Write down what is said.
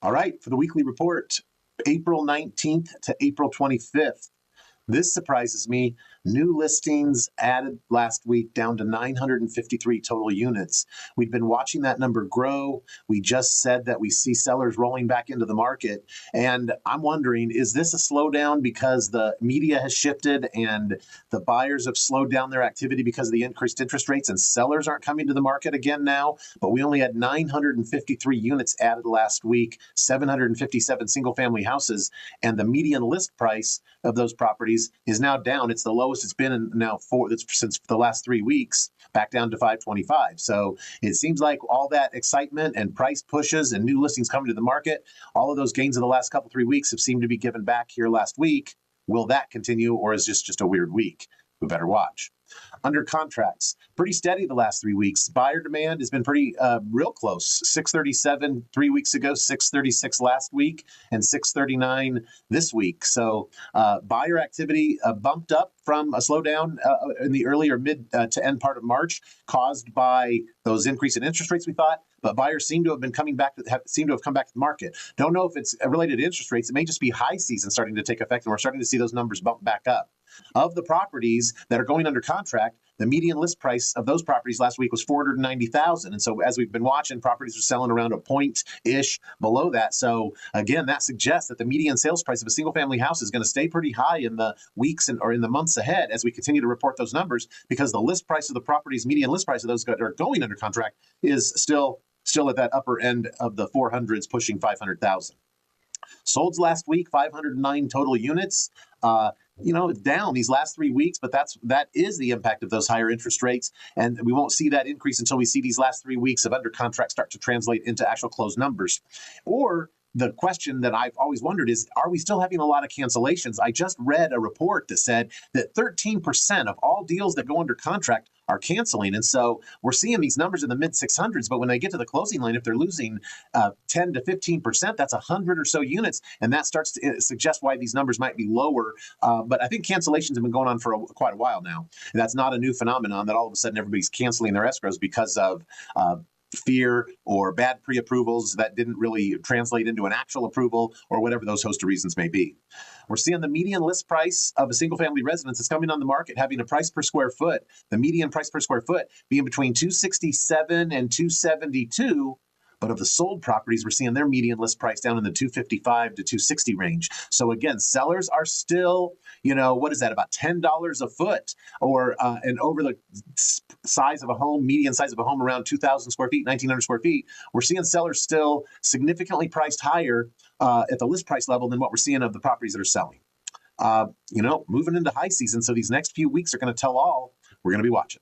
All right, for the weekly report, April 19th to April 25th. This surprises me. New listings added last week down to 953 total units. We've been watching that number grow. We just said that we see sellers rolling back into the market. And I'm wondering, is this a slowdown because the media has shifted and the buyers have slowed down their activity because of the increased interest rates and sellers aren't coming to the market again now? But we only had 953 units added last week, 757 single family houses, and the median list price of those properties is now down. It's the lowest it's been in now since the last 3 weeks, back down to 525. So it seems like all that excitement and price pushes and new listings coming to the market, all of those gains of the last couple 3 weeks have seemed to be given back here last week. Will that continue, or is this just a weird week? We better watch. Under contracts, pretty steady the last 3 weeks. Buyer demand has been pretty real close. 637 3 weeks ago, 636 last week, and 639 this week. So buyer activity bumped up from a slowdown in the early or mid to end part of March, caused by those increase in interest rates we thought. But buyers seem to have been coming back seem to have come back to the market. Don't know if it's related to interest rates. It may just be high season starting to take effect, and we're starting to see those numbers bump back up. Of the properties that are going under contract, the median list price of those properties last week was $490,000. And so as we've been watching, properties are selling around a point-ish below that. So again, that suggests that the median sales price of a single family house is going to stay pretty high in the weeks or in the months ahead as we continue to report those numbers, because the list price of the properties, median list price of those that are going under contract is still at that upper end of the 400s, pushing 500,000. Solds last week, 509 total units. Down these last 3 weeks, but that is the impact of those higher interest rates, and we won't see that increase until we see these last 3 weeks of under contract start to translate into actual closed numbers. Or the question that I've always wondered is, are we still having a lot of cancellations? I just read a report that said that 13% of all deals that go under contract are canceling. And so we're seeing these numbers in the mid 600s, but when they get to the closing line, if they're losing 10 to 15%, that's 100 or so units. And that starts to suggest why these numbers might be lower. But I think cancellations have been going on for quite a while now. And that's not a new phenomenon that all of a sudden everybody's canceling their escrows because of fear or bad pre-approvals that didn't really translate into an actual approval, or whatever those host of reasons may be. We're seeing the median list price of a single family residence that's coming on the market having a price per square foot, the median price per square foot being between $267 and $272. But of the sold properties, we're seeing their median list price down in the $255 to $260 range. So again, sellers are still, what is that, about $10 a foot, or and over the size of a home, median size of a home around 2,000 square feet, 1,900 square feet. We're seeing sellers still significantly priced higher at the list price level than what we're seeing of the properties that are selling. Moving into high season, so these next few weeks are going to tell all. We're going to be watching.